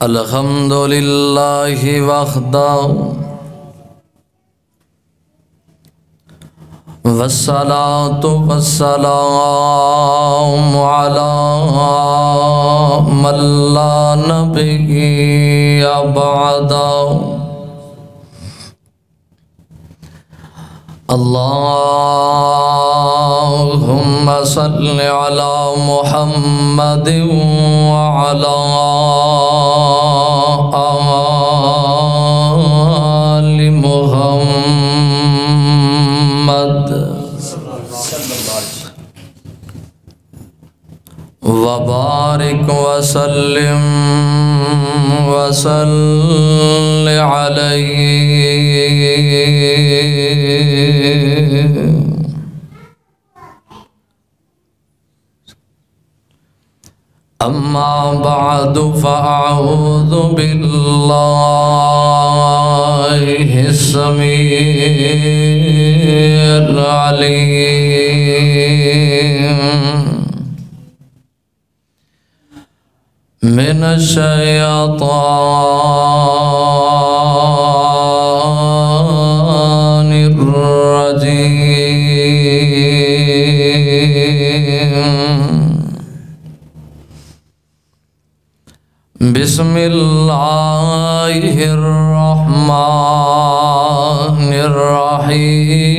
الحمد للہ وحدہ والصلاة والسلام علی من لا نبی بعدہ اللہم صل علی محمد وعلی آل محمد وبارک وسلم وصل علیہ اما بعد فاعوذ باللہ السمیع العلیم من الشیطان الرجیم بسم اللہ الرحمن الرحیم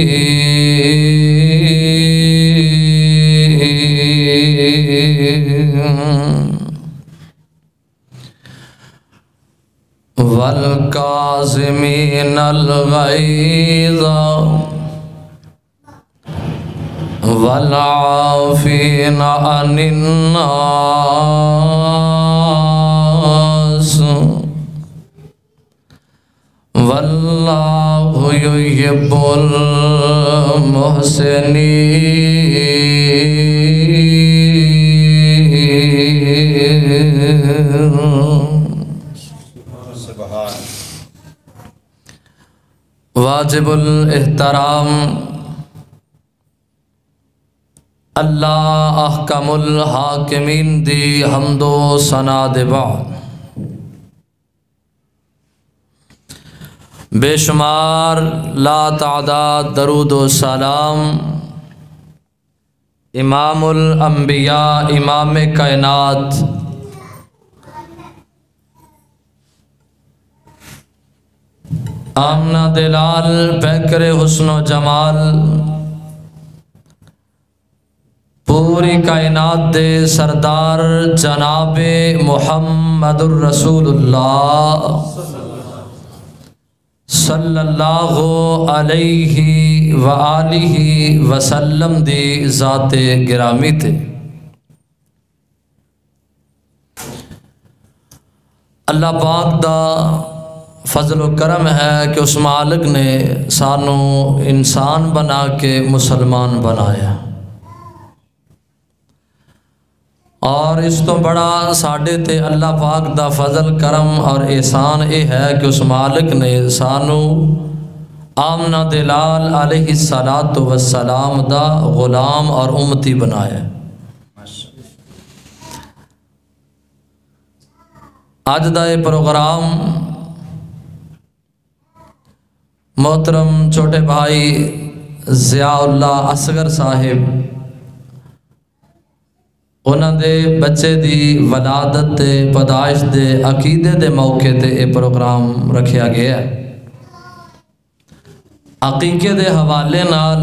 والکاظمین الغیظ والعافین عن الناس واللہ یحب المحسنین۔ واجب الاحترام اللہ احکم الحاکمین دی حمد و ثنا دے بعد بے شمار لا تعداد درود و سلام امام الانبیاء امام کائنات آمنہ دلال پیکر حسن و جمال پوری کائنات دے سردار جناب محمد الرسول اللہ صلی اللہ علیہ وآلہ وسلم دی ذات گرامی تے اللہ پاک دا فضل و کرم ہے کہ اس مالک نے سانو انسان بنا کے مسلمان بنایا، اور اس تو بڑا ساڈے تے اللہ پاک دا فضل کرم اور احسان یہ ہے کہ اس مالک نے سانو آمنہ دلال علیہ السلام دا غلام اور امتی بنایا۔ آج دا یہ پروگرام محترم چھوٹے بھائی ضیاء اللہ اصغر صاحب انہاں دے بچے دی ولادت دے پیدائش دے عقیدے دے موقع تے یہ پروگرام رکھیا گیا ہے۔ عقیقے دے حوالے نال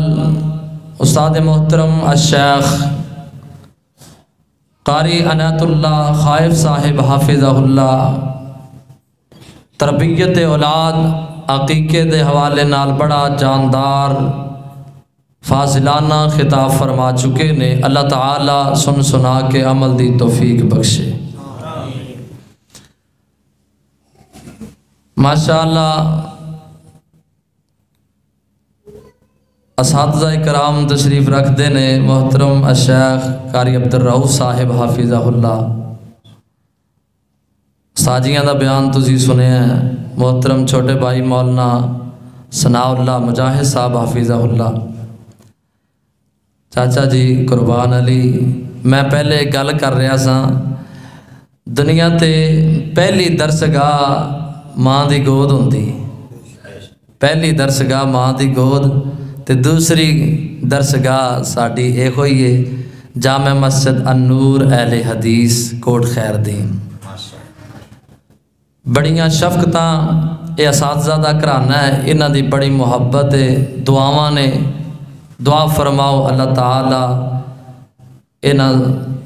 استاد محترم الشیخ قاری عنایت اللہ خائف صاحب حافظہ اللہ تربیت اولاد عقیقے دے حوالے نال بڑا جاندار فاضلانہ خطاب فرما چکے نے۔ اللہ تعالی سن سنا کے عمل دی توفیق بخشے۔ ماشاءاللہ اساتذہ کرام تشریف رکھ دے نے محترم الشیخ قاری عبدالرؤف صاحب حافظہ اللہ ساجیاں دا بیان تسی سنے ہیں۔ محترم چھوٹے بھائی مولانا ثناء اللہ مجاہد صاحب حافظہ اللہ چاچا جی قربان علی، میں پہلے گل کر رہا سا دنیا تے پہلی درسگاہ ماں دی گود ہوندی، پہلی درسگاہ ماں دی گود، تے دوسری درسگاہ ساڈی اے ہوئی ہے جامع مسجد النور اہل حدیث کوٹ خیر دین۔ بڑیاں شفقتاں اے اساتذہ دا گھرانہ ہے، انہاں دی بڑی محبت ہے، دعاواں نے، دعا فرماؤ اللہ تعالی انہاں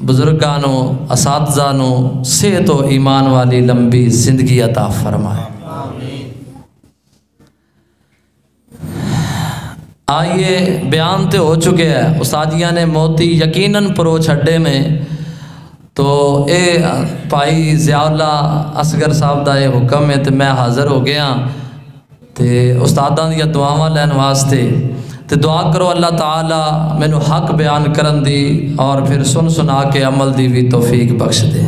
بزرگانوں اساتذانوں صحت و ایمان والی لمبی زندگی عطا فرمائے۔ آئیے بیان تے ہو چکے ہیں، استادیاں نے موتی یقیناً پرو چھڑے نے، تو اے بھائی ضیاء اللہ اصغر صاحب دا یہ حکم ہے تو میں حاضر ہو گیا تے استاداں دیا دعاواں لین واسطے، تے دعا کرو اللہ تعالی مینوں حق بیان کرن دی اور پھر سن سنا کے عمل دی بھی توفیق بخش دے۔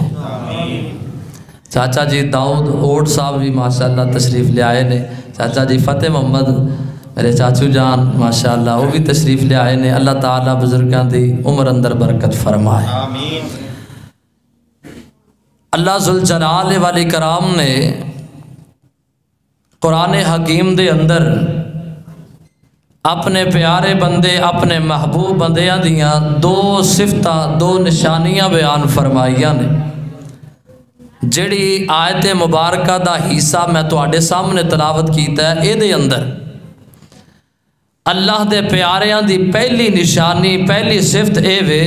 چاچا جی داؤد اوٹ صاحب بھی ماشاءاللہ تشریف لے آئے نے، چاچا جی فتح محمد میرے چاچو جان ماشاءاللہ وہ بھی تشریف لے آئے نے، اللہ تعالی بزرگاں دی عمر اندر برکت فرمائے۔ اللہ ذوالجلال والاکرام نے قرآن حکیم دے اندر اپنے پیارے بندے اپنے محبوب بندیاں دیاں دو صفتاں دو نشانیاں بیان فرمائیاں نے، جڑی آیت مبارکہ دا حصہ میں تواڈے سامنے تلاوت کیتا ہے، اے دے اندر اللہ دے پیاریاں دی پہلی نشانی پہلی صفت اے وے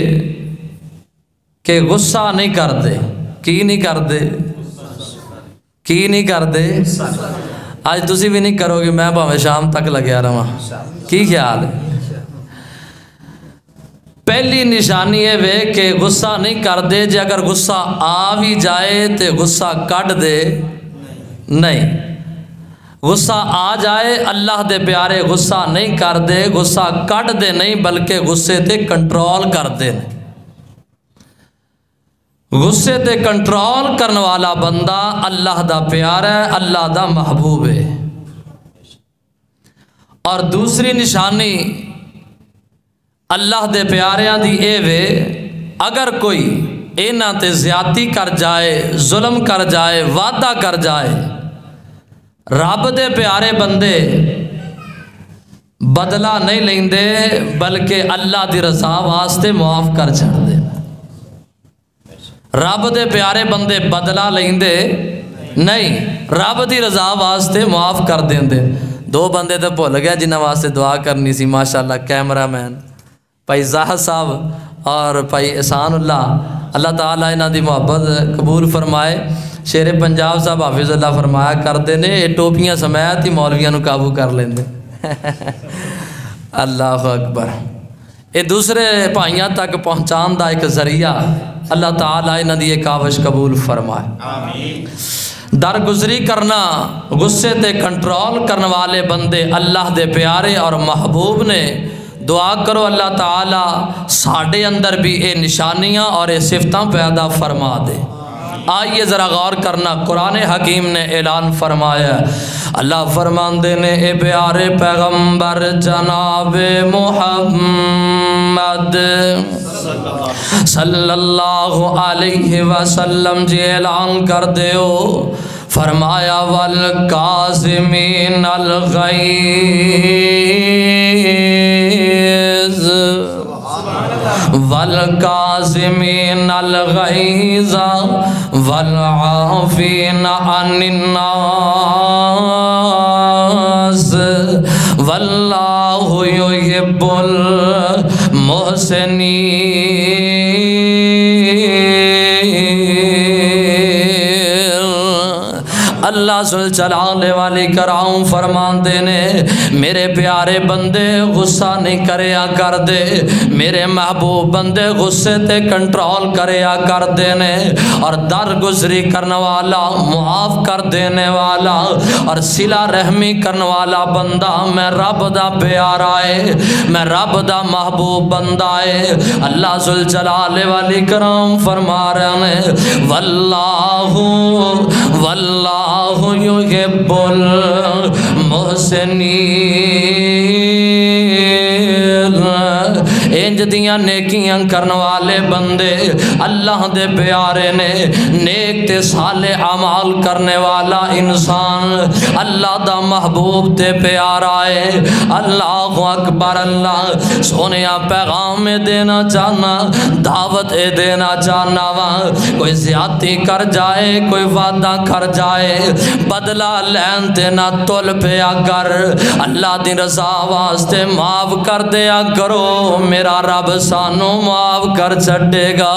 کہ غصہ نہیں کردے۔ کی نہیں کردے؟ کی نہیں کردے؟ آج تسی بھی نہیں کرو گے، میں بھاویں شام تک لگیا رہا، کی خیال ہے؟ پہلی نشانی ہے وے کہ غصہ نہیں کردے، جے اگر غصہ آ بھی جائے تے غصہ کٹ دے نہیں، غصہ آ جائے اللہ دے پیارے غصہ نہیں کردے، غصہ کٹ دے نہیں بلکہ غصے تے کنٹرول کردے نہیں۔ غصے تے کنٹرول کرنے والا بندہ اللہ دا پیارا ہے، اللہ دا محبوب ہے۔ اور دوسری نشانی اللہ دے پیاریاں دی اے وے اگر کوئی اینا تے زیادتی کر جائے، ظلم کر جائے، وعدہ کر جائے، رب دے پیارے بندے بدلہ نہیں لیندے بلکہ اللہ دی رضا واسطے معاف کر چھڑ دے۔ رب دے پیارے بندے بدلہ لیندے نہیں، رب دی رضا واسطے معاف کر دیندے۔ دو بندے تو بھول گیا جنہاں واسطے دعا کرنی سی، ماشاءاللہ کیمرہ مین بھائی زاہد صاحب اور بھائی احسان اللہ، اللہ تعالیٰ انہاں دی محبت قبول فرمائے۔ شیر پنجاب صاحب حافظ اللہ فرمایا کرتے نے یہ ٹوپیاں سمیت ہی مولویاں نو قابو کر لیندے۔ اللہ اکبر۔ یہ دوسرے بھائیاں تک پہنچان دا ایک ذریعہ، اللہ تعالیٰ انہاں دی ایک کاوش قبول فرمائے۔ درگزری کرنا، غصے تے کنٹرول کرنے والے بندے اللہ دے پیارے اور محبوب نے، دعا کرو اللہ تعالیٰ ساڑھے اندر بھی اے نشانیاں اور اے صفتاں پیدا فرما دے۔ آئیے ذرا غور کرنا، قرآن حکیم نے اعلان فرمایا، اللہ فرماندے نے اے پیارے پیغمبر جناب محمد صلی اللہ علیہ وسلم جی اعلان کر دیو، فرمایا والکاظمین الغیظ والکاظمین الغیظ والعافین عن الناس واللہ یحب المحسنین۔ اللہ ذوالجلال والاکرام فرماندے نے میرے پیارے بندے غصہ نہیں کریا کر دے، میرے محبوب بندے غصے تے کنٹرول کریا کر دینے، اور درگزری کرنے والا، معاف کر دینے والا اور صلہ رحمی کرنے والا بندہ میں رب دا پیارا ہے، میں رب دا محبوب بندہ ہے۔ اللہ ذوالجلال والاکرام فرما رہے ہیں واللہ یحب المحسنین، انج دیاں نیکیاں کرن والے بندے اللہ دے پیارے نے، نیک تے صالح اعمال کرنے والا انسان اللہ دا محبوب تے پیارا ہے۔ اللہ اکبر، اللہ سونیا پیغام دینا چاہنا، دعوت دینا چاہنا وا، کوئی زیادتی کر جائے، کوئی وعدہ کر جائے، بدلہ لین تے نہ تل پیا کر، اللہ دی رضا واسطے معاف کر دیا کرو، میرا رب سانو معاف کر چھڈے گا۔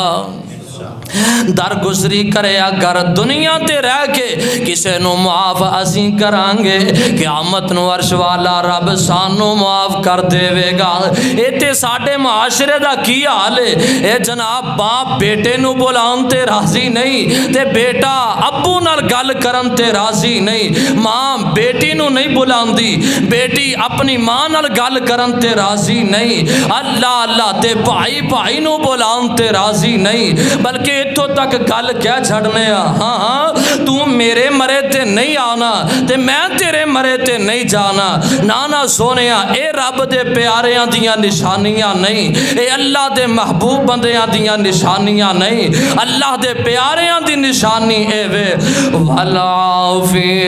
درگزری کرے اگر دنیا تے رہ کے کسے نو معاف اسی کرانگے، قیامت نو عرش والا رب سانو معاف کر دے گا۔ اے تے ساڈے معاشرے دا کی حال ہے، اے جناب باپ بیٹے نو بلان تے راضی نہیں، تے بیٹا ابو نال گل کرن تے راضی نہیں، ماں بیٹی نو نہیں بلاندی، بیٹی اپنی ماں نال گل کرن تے راضی نہیں، اللہ اللہ تے بھائی بھائی نو بلان تے راضی نہیں، بلکہ اتھوں تک گل کیا چھڑنے ہاں ہاں تو میرے مرے تے نہیں آنا تے میں تیرے مرے تے نہیں جانا، نانا سونیا اے رب دے پیاریاں دیاں نشانیاں نہیں، اے اللہ دے محبوب بندیاں دیاں نشانیاں نہیں، اللہ دے پیاریاں دی نشانی اے وے وَالْعَافِينَ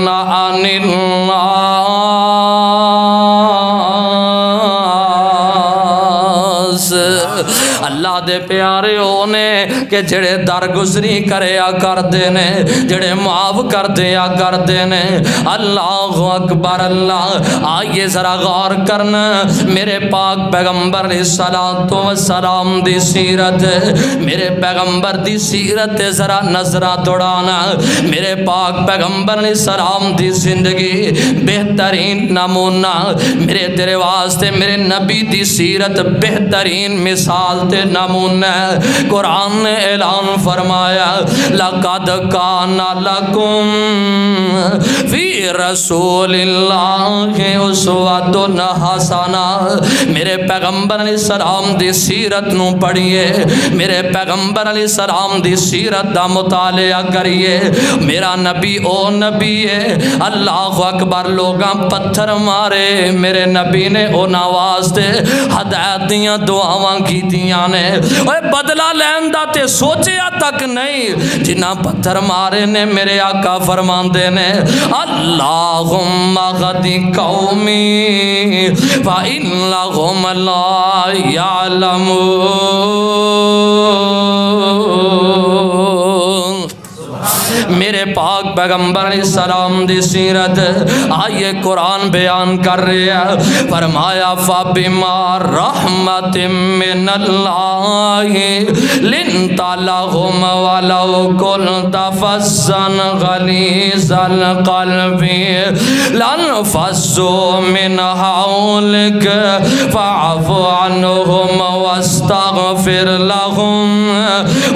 عَنِ النَّاسِ، اللہ دے پیارے ہونے کہ جڑے درگزری کریا کر دینے، جڑے معاف کر دیا کر دینے۔ اللہ اکبر، اللہ آئیے ذرا غور کرنا، میرے پاک پیغمبر علیہ السلام دی سیرت، میرے پیغمبر دی سیرت ذرا نظرہ دوڑانا، میرے پاک پیغمبر علیہ السلام دی زندگی بہترین نمونہ، میرے تیرے واسطے میرے نبی دی سیرت بہترین مثال تے نمونہ۔ قرآن نے اعلان فرمایا لَقَدْ كَانَ لَكُمْ فِي رَسُولِ اللَّهِ أُسْوَةٌ حَسَنَةٌ، میرے پیغمبر علیہ السلام دی سیرت نو پڑھئے، میرے پیغمبر علیہ السلام دی سیرت دا مطالعہ کریے، میرا نبی او نبی ہے، اللہ اکبر، لوگاں پتھر مارے، میرے نبی نے او نواستے ہدایت دیاں دعاواں کی دیاں نے، اوے بدلہ لین دا تے سوچیا تک نہیں، جنہ پتھر مارے نے میرے آقا فرماندے نے اللہم غدی قومی فإنہم لا یعلمون۔ میرے پاک پیغمبر علیہ السلام دی سیرت آئیے قرآن بیان کر رہے ہیں، فرمایا فَبِمَا رَحْمَةٍ مِّنَ اللَّهِ لِنْتَ لَهُمْ وَلَوْ كُنْتَ فَظًّا غَلِيظَ الْقَلْبِ لَانفَضُّوا مِنْ حَوْلِكَ فَاعْفُ عَنْهُمْ وَاسْتَغْفِرْ لَهُمْ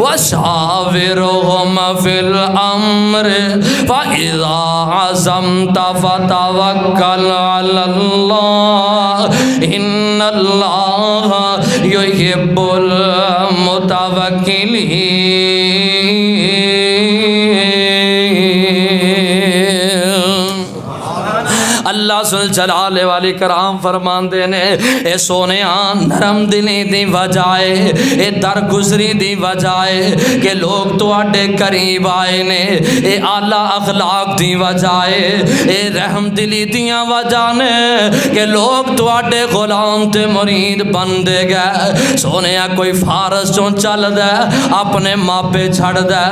وَشَاوِرْهُمْ فِي الْأَمْرِ فَإِذَا عَزَمْتَ فَتَوَكَّلْ عَلَى اللَّهِ إِنَّ اللَّهَ يُحِبُّ الْمُتَوَكِّلِينَ۔ اللہ سل جلالے والی کرام فرماندے نے اے سونیاں نرم دلی دی وجائے، اے درگزری دی وجائے کہ لوگ تو اڈے قریب آئے نے، اے اعلیٰ اخلاق دی وجائے، اے رحم دلی دیاں وجہ نے کہ لوگ تو اڈے غلام تے مرید بن دے گئے۔ سونیاں کوئی فارس چون چل دے، اپنے ماپے چھڑ دے،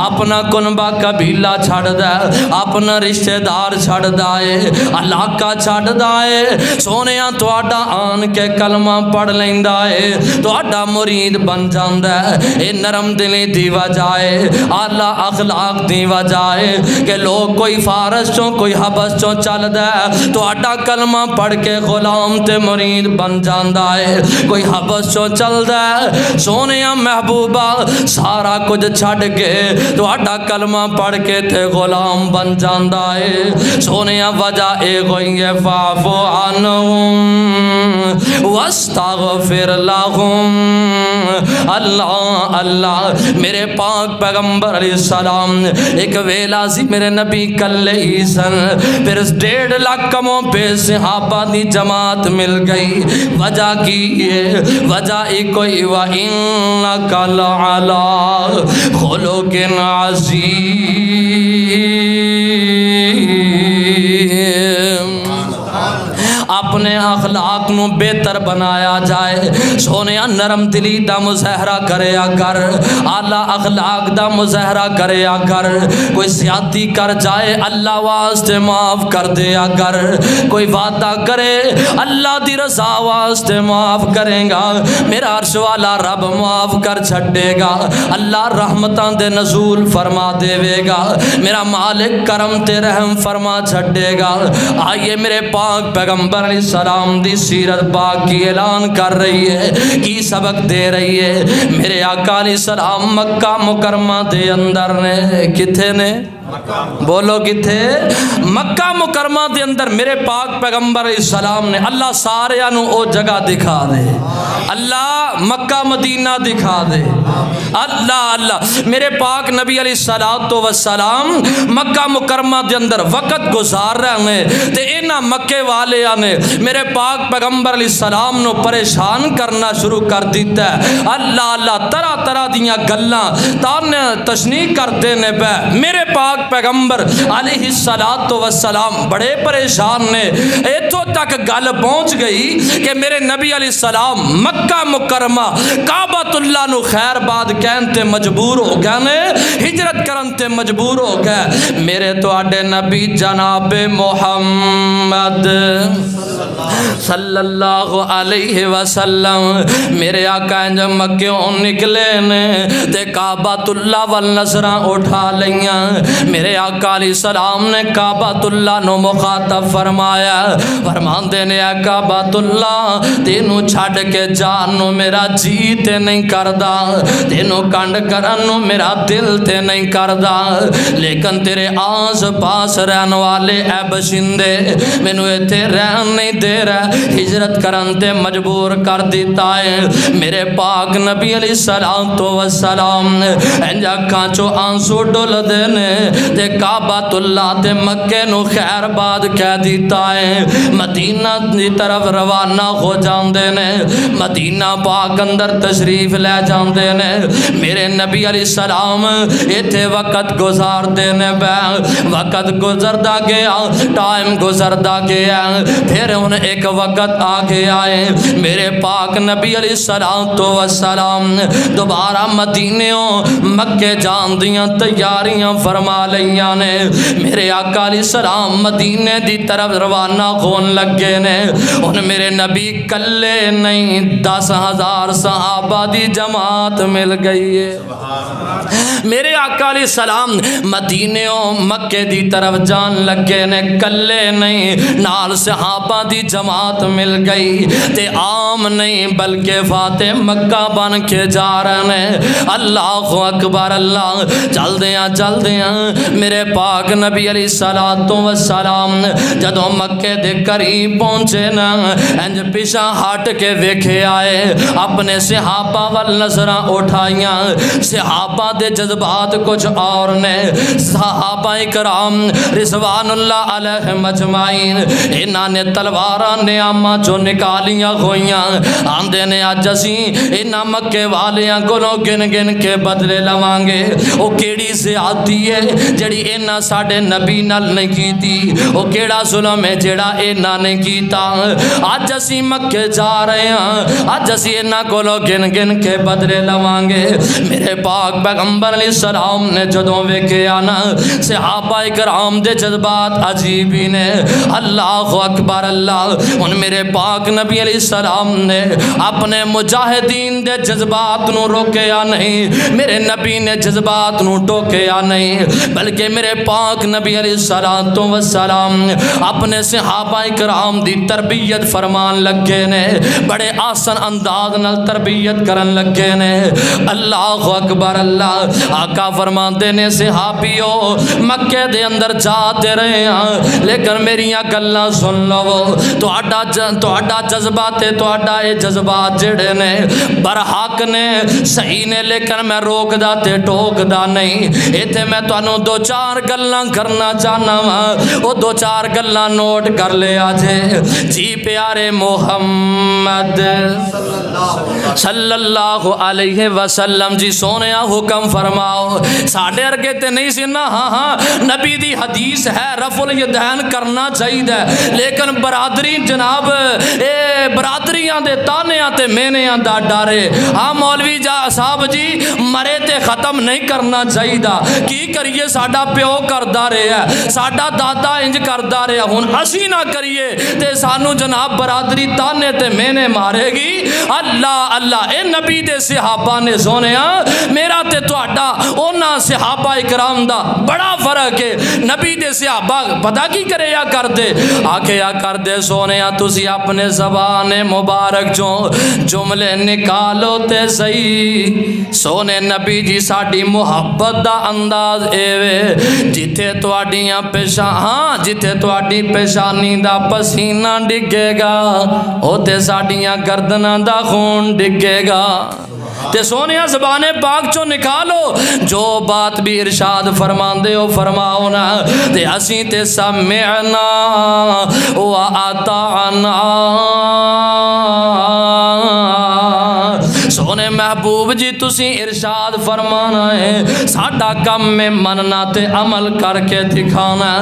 اپنا کنبہ قبیلہ چھڑ دے، اپنا رشتہ دار چھڑ دائے، علاقہ چھڑ دائے، سونیاں تو آڈا آن کے کلمہ پڑھ لیندہ ہے، تو آڈا مرید بن جاندہ ہے۔ اے نرم دلی دی وجائے، اعلیٰ اخلاق دی وجائے کہ لوگ کوئی فارس چوں کوئی حبس چوں چل دے تو آڈا کلمہ پڑھ کے غلام تے مرید بن جاندہ ہے، کوئی حبس چوں چل دے سونیاں محبوبہ سارا کچھ چھڑ کے تو آڈا کلمہ پڑھ کے تے غلام بن جاندہ ہے۔ سونیاں وجہ اے ہوئی ہے فاعف عنہم واستغفر لہم۔ اللہ اللہ میرے پاک پیغمبر علیہ السلام ایک ویلا سی میرے نبی کلے ہی سن، پھر 1.5 لاکھ کموں پہ صحابہ دی جماعت مل گئی۔ وجہ کی ہے، وجہ ایک کوئی وَإِنَّكَ لَعَلَىٰ خُلُقٍ عَظِيمٍ۔ اپنے اخلاق نو بہتر بنایا جائے، سونیا نرم دلی دا مظاہرہ کریا کر، اعلیٰ اخلاق دا مظاہرہ کریا کر، کوئی زیادتی کر جائے اللہ واسطے معاف کر دیا کر، کوئی وعدہ کرے اللہ دی رضا واسطے معاف کرے گا، میرا عرش والا رب معاف کر چھڑے گا، اللہ رحمتاں دے نزول فرما دے گا، میرا مالک کرم تے رحم فرما چھڑے گا۔ آئیے میرے پاک پیغمبر علیہ السلام دی سیرت پاک کی اعلان کر رہی ہے، کی سبق دے رہی ہے۔ میرے آقا علیہ السلام مکہ مکرمہ دے اندر نے کتھے نے بولو کتھے؟ مکہ مکرمہ دے اندر میرے پاک پیغمبر علیہ السلام نے اللہ سارے انو او جگہ دکھا دے، اللہ مکہ مدینہ دکھا دے، اللہ اللہ میرے پاک نبی علیہ السلام مکہ مکرمہ دے اندر وقت گزار رہے ہیں تے اینا مکے والے آنے میرے پاک پیغمبر علیہ السلام نو پریشان کرنا شروع کر دیتا ہے۔ اللہ اللہ طرح طرح دیاں گلاں تانے تشنیح کرتے نے پہ، میرے پاک پیغمبر علیہ السلام بڑے پریشان نے، ایتھوں تک گل پہنچ گئی کہ میرے نبی علیہ السلام مکہ مکرمہ کعبۃ اللہ نو خیر باد کہنتے مجبور ہو گئے نے، ہجرت کرنتے مجبور ہو گئے۔ میرے تو آڈے نبی جناب محمد صلی اللہ علیہ وسلم میرے آقا جب مکیوں نکلے نے تے کعبۃ اللہ والنظرہ اٹھا لیاں، میرے آقا علیہ السلام نے کعبۃ اللہ نو مخاطب فرمایا، فرماندے نے اے کعبۃ اللہ تینوں چھڑ کے جانو میرا جی تے نہیں کردا، تینوں کنڈ کرنو میرا دل تے نہیں کردا، لیکن تیرے آس پاس رہن والے اے بشندے مینوں ایتھے رہن نہیں دے رہا، ہجرت کرن تے مجبور کر دیتا ہے۔ میرے پاک نبی علیہ السلام انجا کانچو آنسو ڈول دینے تے کعبۃ اللہ تے مکے نو خیر باد کہہ دیتا ہے، مدینہ دی طرف روانہ ہو جاندے نے، مدینہ پاک اندر تشریف لے جاندے نے۔ میرے نبی علیہ السلام ایتھے وقت گزار دینے بے، وقت گزردہ گیا، ٹائم گزردہ گیا، پھر ان ایک وقت آگے آئے، میرے پاک نبی علیہ السلام دوبارہ مدینیوں مکے جان دیاں تیاریاں فرما لیاں نے، میرے آقا علیہ السلام مدینے دی طرف روانہ ہون لگے نے، ان میرے نبی کلے نہیں 10,000 صحابہ دی جماعت مل گئی ہے۔ میرے آقا علیہ السلام مدینیوں مکے دی طرف جان لگے نے، کلے نہیں نال صحابہ دی جماعت مل گئی تے عام نہیں بلکہ فاتح مکہ بن کے جا رہے ہیں۔ اللہ اکبر اللہ، چل دیاں میرے پاک نبی علیہ السلام جدوں مکے دے قریب پہنچے نا انج پیچھے ہٹ کے ویکھے آئے، اپنے صحابہ وال نظراں اٹھائیاں، صحابہ دے جذبات کچھ اور نے، صحابہ اکرام رضوان اللہ علیہم اجمعین انہاں نے تلواراں نیاماں جو نکالیاں ہوئیاں، آندے نے اج اسی انہاں مکے والیاں کولوں گن گن کے بدلے لوانگے، او کیڑی زیادتی ہے جڑی انہاں ساڈے نبی نال نہیں کیتی، او کیڑا ظلم ہے جڑا انہاں نے کیتا، اج اسی مکے جا رہے ہیں، اج اسی انہاں کولوں گن گن کے بدلے لوانگے۔ میرے پاک پیغمبر علیہ السلام نے جدوں ویکھیا نا صحابہ کرام دے جذبات عجیب ہی نے، اللہ اکبر اللہ، ان میرے پاک نبی علیہ السلام نے اپنے مجاہدین دے جذبات نو روکیا نہیں، میرے نبی نے جذبات نو ٹوکیا نہیں، بلکہ میرے پاک نبی علیہ السلام اپنے صحابہ کرام دی تربیت فرمان لگے نے، بڑے آسن انداز نال تربیت کرن لگے نے۔ اللہ اکبر اللہ، آقا فرماندے نے صحابیو مکے دے اندر جاتے رہے ہیں لیکن میریاں گلاں سن لو تہاڈا جذبات تہاڈا اے جذبات جڑے نے برحق نے صحیح نے لیکن میں روک دا تے ٹوک دا نہیں ایتھے میں تانوں دو چار گلاں کرنا چاہنا وا او دو چار گلاں نوٹ کر لے آجے جی پیارے محمد صلی اللہ علیہ وسلم جی سونیا حکم فرماؤ ساڑھے ارگے تے نہیں سی نا ہاں ہاں نبی دی حدیث ہے رفع الیدین کرنا چاہیے لیکن برادری جناب اے برادریاں دے تانیاں تے مینیاں دا ڈارے ہاں مولوی جا صاحب جی مرے تے ختم نہیں کرنا چاہیے کی کریے ساڑھا پیو کردہ رہے ہے ساڑھا دادا انج کردہ رہے ہے ہن اسی نہ کریے تے سانو جناب برادری تانے تے مینے مارے گی اللہ اللہ اے نبی دے صحابہ نے سونیا میرا تے توڑا اونا صحابہ اکرام دا بڑا فرق ہے نبی دے صحابہ پتہ کی کرے یا کر دے آکے یا کر دے سونیا تسی اپنے زبان مبارک جملے نکالو تے صحیح سونے نبی جی ساڑی محبت دا انداز ایوے جتے توڑیاں ہاں جتے توڑی پیشانی دا پسینہ ڈگے گا ہوتے ساڑیاں گردنہ دا خون ڈگے گا تے سونیا زبان پاک چو نکالو جو بات بھی ارشاد فرمان دے ہو فرماؤ نا تے اسی تے سمعنا و اطعنا سونے محبوب جی تسی ارشاد فرمانا ہے ساڑھا کم میں مننا تے عمل کر کے دکھانا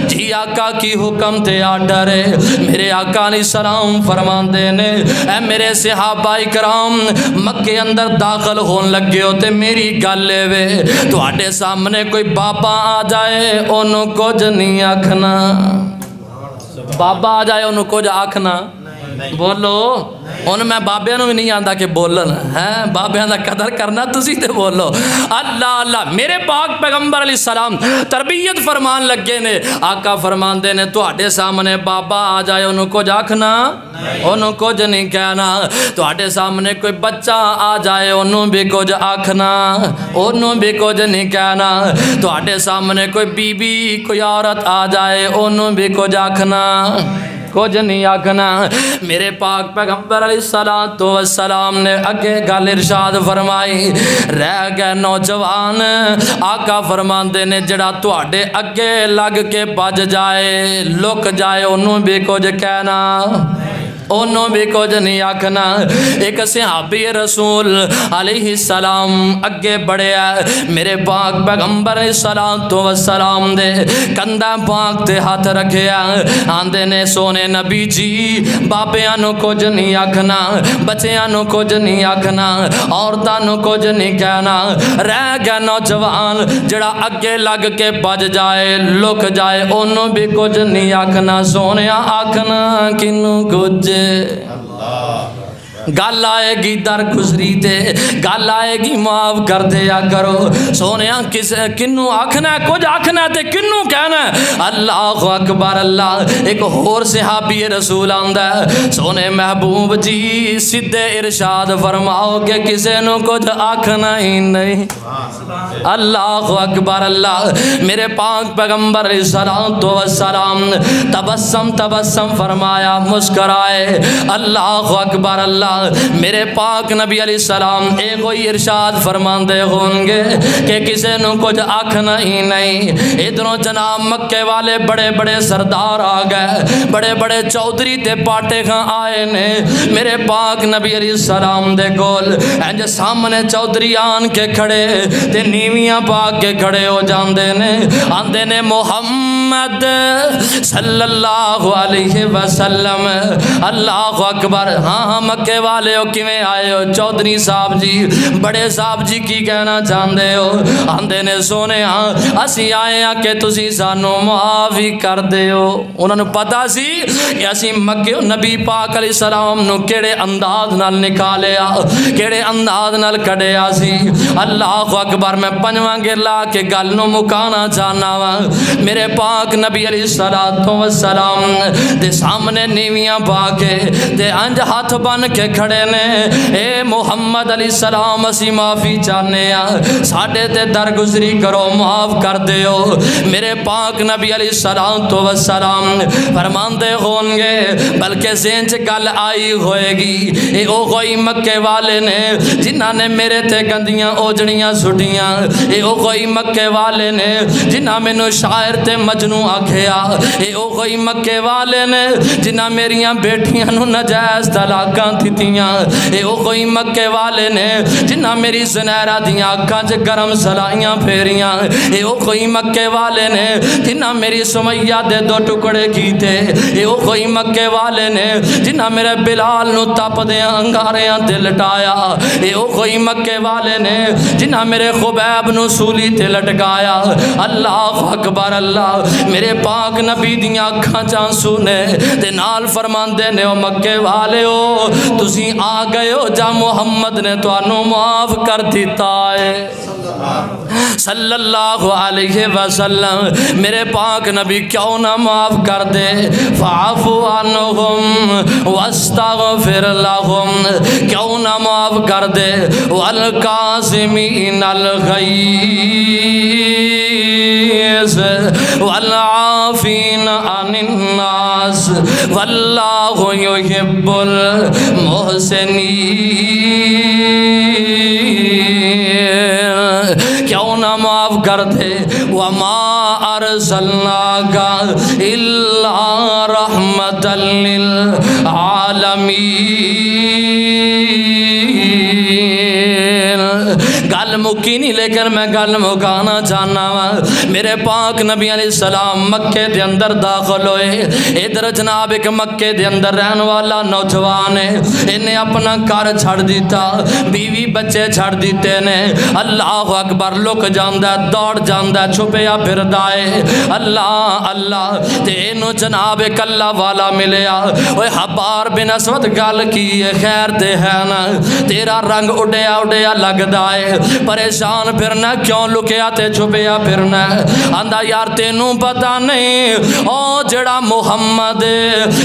جی آقا کی حکم تے آڈرے میرے آقا علیہ السلام فرمان دینے اے میرے صحابہ اکرام مکے اندر داخل ہون لگے ہوتے میری گالے وے تو آڈے سامنے کوئی بابا آ جائے انہوں کو جنی آکھنا بابا آ جائے انہوں کو جا آکھنا بولو ان میں بابیاں نو بھی نہیں آندا کہ بولن ہے بابیاں دا قدر کرنا تسی تے بولو اللہ اللہ میرے پاک پیغمبر علیہ السلام تربیت فرمان لگے نے آقا فرمان دے نے تو آڈے سامنے بابا آ جائے انہوں کو جاکھنا انہوں کو نہیں کہنا تو آڈے سامنے کوئی بچہ آ جائے انہوں بھی کچھ آکھنا انہوں بھی کچھ نہیں کہنا تو آڈے سامنے کوئی بی بی کوئی عورت آ جائے انہوں بھی کچھ آکھنا کچھ نہیں آکھنا میرے پاک پیغمبر علیہ السلام نے اگے گل ارشاد فرمائی رہ گئے نوجوان آقا فرمان دے نے جڑا تو آڈے اگے لگ کے بج جائے لک جائے انہوں بھی کچھ کہنا انہوں بھی کچھ نہیں آکھنا ایک صحابی رسول علیہ السلام اگے بڑھے ہے میرے پاک پیغمبر علیہ السلام دے کندہ پاک تے ہاتھ رکھے ہے آندے نے سونے نبی جی بابیانوں کچھ نہیں آکھنا بچیانوں کچھ نہیں آکھنا عورتانوں کچھ نہیں کہنا رہ گیا نوجوان جڑا اگے لگ کے بج جائے لک جائے انہوں بھی کچھ نہیں آکھنا سونے آکھنا کنوں کچھ گل آئے گی در گزری تے گل آئے گی معاف کر دیا کرو سونیا کنوں آکھنا ہے کچھ آکھنا ہے تے کنوں کہنا ہے اللہ اکبر اللہ ایک اور صحابی رسول آندہ ہے سونے محبوب جی سدھے ارشاد فرماؤ کہ کسے نو کچھ آکھنا ہی نہیں اللہ اکبر اللہ میرے پاک پیغمبر السلام تبسم فرمایا مسکرائے اللہ اکبر اللہ میرے پاک نبی علیہ السلام ایک کوئی ارشاد فرمان دے ہوں گے کہ کسے نو کچھ آکھنا ہی نہیں ادھروں جناب مکے والے بڑے بڑے سردار آ گئے بڑے بڑے چودری تے پاٹے کھاں آئے نے میرے پاک نبی علیہ السلام دے گول انج سامنے چودری آن کے کھڑے تے نیویاں پاک کے کھڑے ہو جاندے نے آندے نے محمد صلی اللہ علیہ وسلم اللہ اکبر ہاں مکے والے ہو کیویں آئے ہو چودھری صاحب جی بڑے صاحب جی کی کہنا چاہندے ہو آندے نے سونے ہاں اسی آئے ہیں کہ تسی سانو معافی کر دے ہو انہوں نے پتا سی کہ اسی مکے نبی پاک علیہ السلام نو کیڑے انداز نال نکالیا کیڑے انداز نال کڑیا سی اللہ اکبر میں پنجواں گرلا کے گل نو مکانا چاہنا وا میرے پاک نبی علیہ السلام دے سامنے نیویاں پا کے تے انج ہاتھ بن کے کھڑے نے اے محمد علیہ السلام اسی معافی چاہنے ہیں ساڑھے تے درگزری کرو معاف کر دیو میرے پاک نبی علیہ السلام فرماندے ہون گے بلکہ ذہن چ گل آئی ہوئے گی اے او کوئی مکے والے نے جنہاں نے میرے تے گندیاں اوجڑیاں سٹیاں اے او کوئی مکے والے نے جنہاں مینوں شاعر تے مجنوں آکھیا اے او کوئی مکے والے نے جنہاں میریاں بیٹیاں نو نجائز طلاقاں دتیاں اے او کوئی مکے والے نے جنہاں میری زنیرہ دیاں اکھاں چ گرم سلائیاں پھیریاں اے او کوئی مکے والے نے جنہاں میری سمیہ دے دو ٹکڑے کیتے اے او کوئی مکے والے نے جنہاں میرے بلال نو تپ دیاں انگاریاں تے لٹایا اے او کوئی مکے والے نے جنہاں میرے خبیب نو سولی تے لٹکایا اللہ اکبر اللہ میرے پاک نبی دیاں اکھاں چانسو نے تے نال فرماندے نے او مکے والے ہو تسی آ گئے ہو جا محمد نے تو انو معاف کر دیتا ہے صلی اللہ علیہ وسلم میرے پاک نبی کیوں نہ معاف کر دے فعفو عنہم واستغفر لہم کیوں نہ معاف کر دے والکاظمین الغیظ والعافین عن الناس واللہ یحب المحسنین کیوں نہ معاف کر دے وَمَا أَرْسَلْنَاكَ إِلَّا رَحْمَةً لِلْعَالَمِينَ گل مکی نہیں لیکن میں گل مکانا چاہنا میرے پاک نبی علیہ السلام مکے دے اندر داخل ہوئے ادھر جناب ایک مکے دے اندر رہن والا نوجوان ہے انہیں اپنا گھر چھڑ دیتا بیوی بچے چھڑ دیتے نے اللہ اکبر لک جاندہ ہے دوڑ جاندہ ہے چھپیا پھردائے اللہ اللہ تینو جناب ایک اللہ والا ملیا اوہ حبار بن اسود گل کی خیر تے ہے نا تیرا رنگ اڑیا اڑیا لگ دائے پریشان پھرنا کیوں لکیا تے چھپیا پھرنا آندہ یار تینوں پتا نہیں او جڑا محمد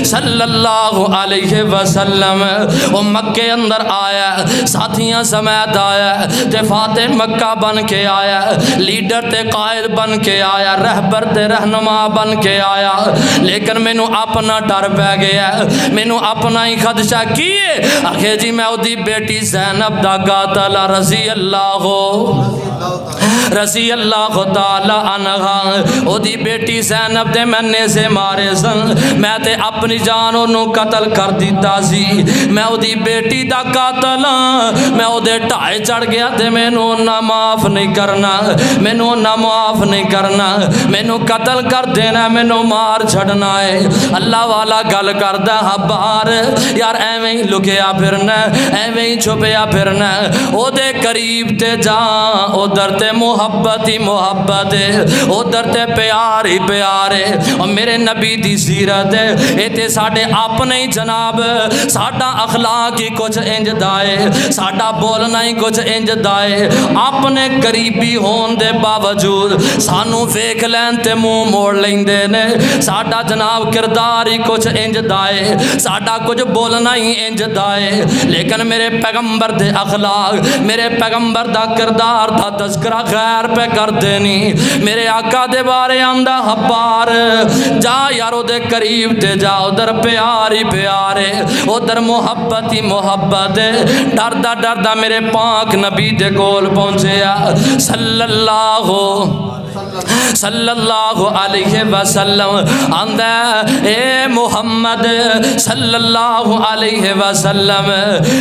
صلی اللہ علیہ وسلم وہ مکے اندر آیا ساتھیاں سمیت آیا تے فاتح مکہ بن کے آیا لیڈر تے قائد بن کے آیا رہبر تے رہنما بن کے آیا لیکن میں نو اپنا ڈر پہ گیا میں نو اپنا ہی خدشہ کیے آخے جی میں دی بیٹی زینب دا قاتل رضی اللہ تعالی عنہ او دی بیٹی زینب دے میں سے مارے سن میں تے اپنی جان انہوں قتل کر دیتا سی میں او دی بیٹی دا قاتل میں او دے ٹائے چڑھ گیا تے میں نو نہ معاف نہیں کرنا میں نو نہ معاف نہیں کرنا میں نو قتل کر دینا میں نو مار چھڑنا ہے اللہ والا گل کردہ حبار یار ایویں ہی لکیا پھرنا ایویں ہی چھپیا پھرنا او دے قریب تے جا او در تے محبت ہی محبت ہے او در تے پیار ہی پیار ہے اور میرے نبی دی سیرت ہے اے تے ساڑھے اپنے ہی جناب ساڑھا اخلاق ہی کچھ انج دائے ساڑھا بولنا ہی کچھ انج دائے اپنے قریبی ہون دے باوجود سانو فیک لین تے منہ موڑ لیں دے نے ساڑھا جناب کردار ہی کچھ انج دائے ساڑھا کچھ بولنا ہی انج دائے لیکن میرے پیغمبر دے اخلاق میرے پیغمبر دا کردار دا تذکرہ غیر پہ کر دینی میرے آقا دے بارے آندہ حبار جا یارو دے قریب تے جا ادھر پیاری پیارے ادھر محبت ہی محبت ڈردہ ڈردہ میرے پاک نبی دے کول پہنچیا صلی اللہ علیہ وسلم آندہ اے محمد صلی اللہ علیہ وسلم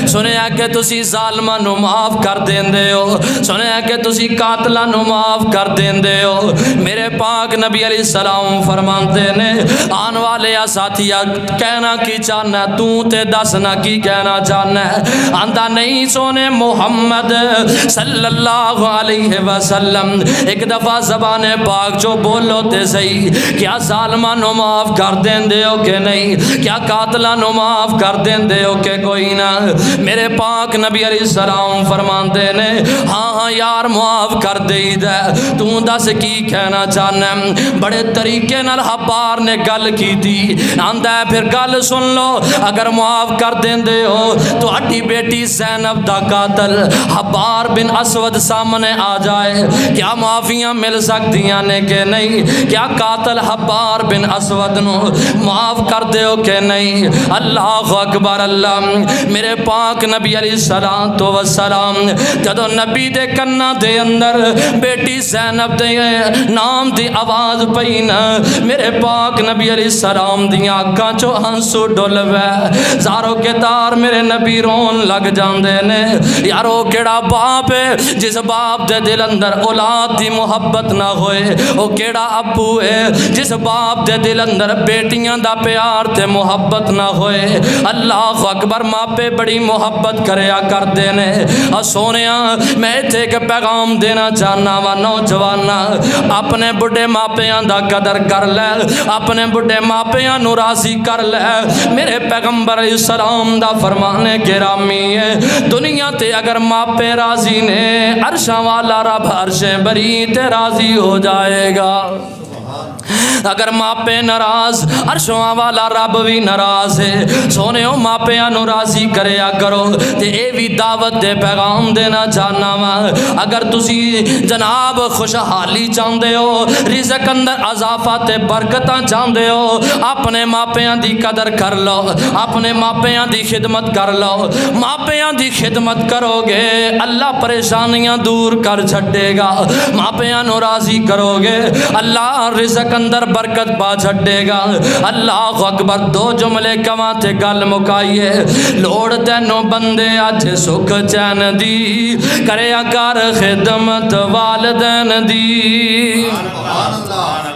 سنیا کہ تسی ظالمہ نو معاف کر دین دے ہو سنیا کہ تسی قاتلہ نو معاف کر دین دے ہو میرے پاک نبی علیہ السلام فرمانتے نے آن والے ساتھیا کہنا کی چاہنا تو تے دسنا کی کہنا چاہنا آندہ نہیں سونے محمد صلی اللہ علیہ وسلم ایک دفعہ زبان قرآن پاک جو بولو تے صحیح، کیا ظالماں نو معاف کر دیندے ہو کہ نہیں؟ کیا قاتلاں نو معاف کر دیندے ہو کہ کوئی نہ؟ میرے پاک نبی علیہ السلام فرماندے نے ہاں ہاں یار معاف کر دئی دے، تو دس کی کہنا چاہنا؟ بڑے طریقے نال حبار نے گل کی تھی، آندا ہے پھر گل سن لو، اگر معاف کر دیندے ہو تو اٹھی بیٹی زینب دا قاتل حبار بن اسود سامنے آ جائے، کیا معافیاں مل سکتیاں نے کہ نہیں؟ کیا قاتل حبار بن اسود نو معاف کر دے ہو کہ نہیں؟ اللہ اکبر اللہ۔ میرے پاک نبی علیہ السلام جدو نبی دے کنا دے اندر بیٹی زینب دے نام دی آواز پئی نا، میرے پاک نبی علیہ السلام دیاں اکھاں چوں ہنسو ڈل وے، زارو کے تار میرے نبی رون لگ جاندے نے۔ یارو کیڑا باپ ہے جس باپ دے دل اندر اولاد دی محبت نہ ہوئے؟ او کیڑا ابو ہے جس باپ دے دل اندر بیٹیاں دا پیار تے محبت نہ ہوئے؟ اللہ اکبر، ماپے بڑی محبت کریا کر دینے۔ اور سونیاں میں ایتھے ایک پیغام دینا چاہنا وا نوجوانا، اپنے بڑے ماپیاں دا قدر کر لے، اپنے بڑے ماپیاں نو راضی کر لے۔ میرے پیغمبر علیہ السلام دا فرمانے گرامی ہے، دنیا تے اگر ماپے راضی نے، عرشاں والا رب عرش بری تے راضی ہو جائے گا۔ اگر ماپے ناراض، عرشوں والا رب بھی ناراض ہے۔ سونےو ماپیاں نو راضی کریا کرو۔ تے اے بھی دعوت دے پیغام دینا چاہنا وا، اگر تسی جناب خوشحالی چاہندے ہو، رزق اندر اضافہ تے برکتاں چاہندے ہو، اپنے ماپیاں دی قدر کر لو، اپنے ماپیاں دی خدمت کر لو۔ ماپیاں دی خدمت کرو گے اللہ پریشانیاں دور کر چھٹے گا، ماپیاں نو راضی کرو گے اللہ رزق اندر برکت پا چھٹے گا۔ اللہ اکبر، دو جملے کما تے گل مکائیے۔ لوڑ تینو بندے اج سکھ چین دی، کریا کر خدمت والدین دی۔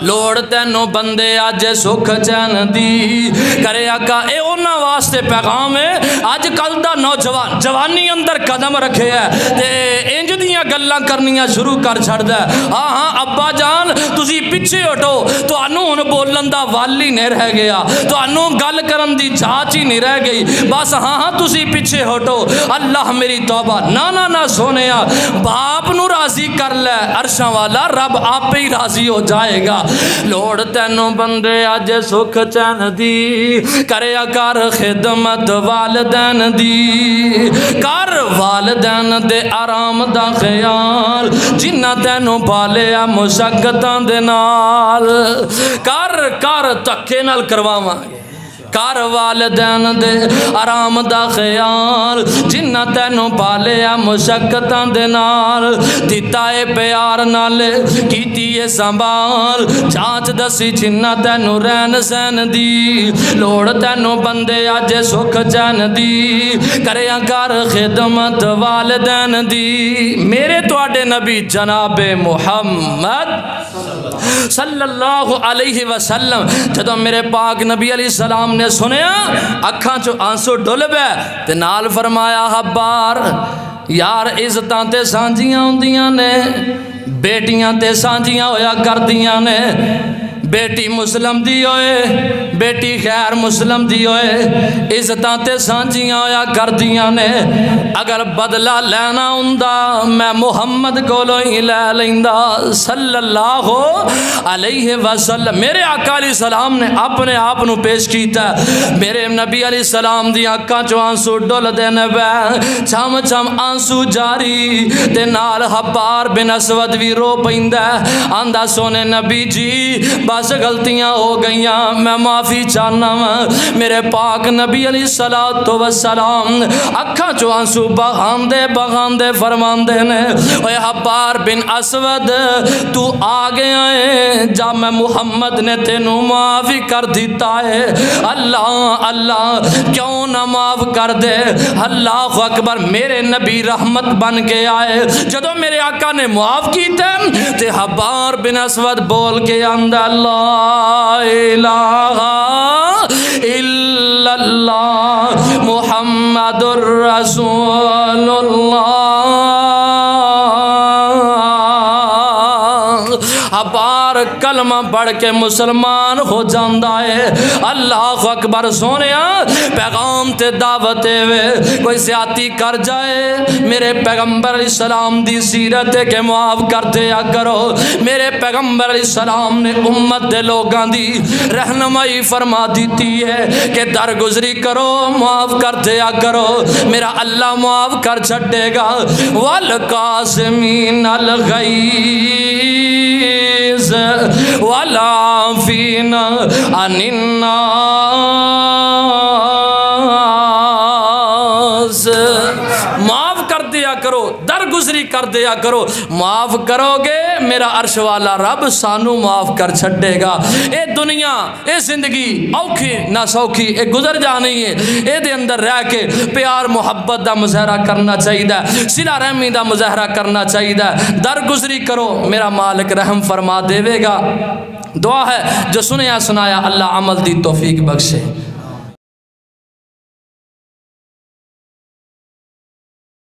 لوڑ تینو بندے اج سکھ چین دی، کریا کر، اے انہاں واسطے پیغام ہے اج کل دا نوجوان جوانی اندر قدم رکھے ہے تے انج دیاں گلاں کرنیاں شروع کر چھڑدا ہے۔ ہاں ہاں ابا جان تسی پیچھے ہٹو، تانوں ہن بولن دا والی نہیں رہ گیا، تانوں گل کرن دی جاچ ہی نہیں رہ گئی، بس ہاں ہاں تسی پیچھے ہٹو۔ اللہ میری توبہ، نا نا نا سونیا، باپ نو راضی کر لے، عرشاں والا رب آپ ہی راضی ہو جائے گا۔ لوڑ تینوں بندے اج سکھ چین دی، کریا کر خدمت والدین دی، کر والدین دے آرام دا خیال، جنہ تینوں پالیا مشقتاں دے نال، کر تکے نال کرواواں گے، کر والدین دے آرام دا خیال، جنہ تینوں پالیا مشقتاں دے نال، دیتا اے پیار نال کیتی اے سنبھال، چاچ دسی جنہ تینوں رہن سین دی، لوڑ تینوں بندے اج سکھ چین دی، کریا کر خدمت والدین دی۔ میرے تواڈے نبی جناب محمد صلی اللہ علیہ وسلم جدو میرے پاک نبی علیہ السلام نے سنیا، اکھاں چو آنسو ڈل بے تے نال فرمایا حبار یار عزتاں تے سانجیاں ہوندیاں نے، بیٹیاں تے سانجیاں ہویا کردیاں نے، بیٹی مسلم دی ہوئے بیٹی غیر مسلم دی ہوئے، عزتاں تے سانجیاں ہویا کردیاں نے، اگر بدلہ لینا ہوندا میں محمد کولوں ہی لے لیندا صلی اللہ علیہ وسلم۔ میرے آقا علیہ السلام نے اپنے آپ نو پیش کیتا، میرے نبی علیہ السلام دی آنکھاں چوں آنسو ڈول دینے بے، چھم چھم آنسو جاری تے نال حبار بن اسود وی رو پیندا، آندا سونے نبی جی بس غلطیاں ہو گئیاں، میں معافی چاہنا ہوں۔ میرے پاک نبی علیہ السلام اکھاں چوں آنسو بغاندے فرماندے نے، اے حبار بن اسود تو آ گیا ہے جا میں محمد نے تینوں معافی کر دیتا ہے، اللہ اللہ کیوں نہ معاف کر دے، اللہ اکبر۔ میرے نبی رحمت بن کے آئے، جدو میرے آقا نے معاف کیتے تے حبار بن اسود بول کے اندر لا الہ الا اللہ محمد الرسول اللہ۔ یار کلمہ پڑھ کے مسلمان ہو جاندا ہے۔ اللہ اکبر سونیا، پیغام تے دعوت وے کوئی زیادتی کر جائے میرے پیغمبر علیہ السلام دی سیرت کہ معاف کر دیا کرو۔ میرے پیغمبر علیہ السلام نے امت دے لوگاں دی رہنمائی فرما دیتی ہے کہ درگزری کرو، معاف کر دیا کرو، میرا اللہ معاف کر چھڑے گا۔ والقاسمین الغیظ والعافین عن الناس، معاف کر دیا کرو، درگزری کر دیا کرو۔ معاف کرو گے میرا عرش والا رب سانو معاف کر چھڑے گا۔ اے دنیا اے زندگی اوکھی نہ سوکھی اے گزر جانی ہے، اے دے اندر رہ کے پیار محبت دا مظاہرہ کرنا چاہیے، صلہ رحمی دا مظاہرہ کرنا چاہیے۔ درگزری کرو میرا مالک رحم فرما دے گا۔ دعا ہے جو سنیا سنایا اللہ عمل دی توفیق بخشے۔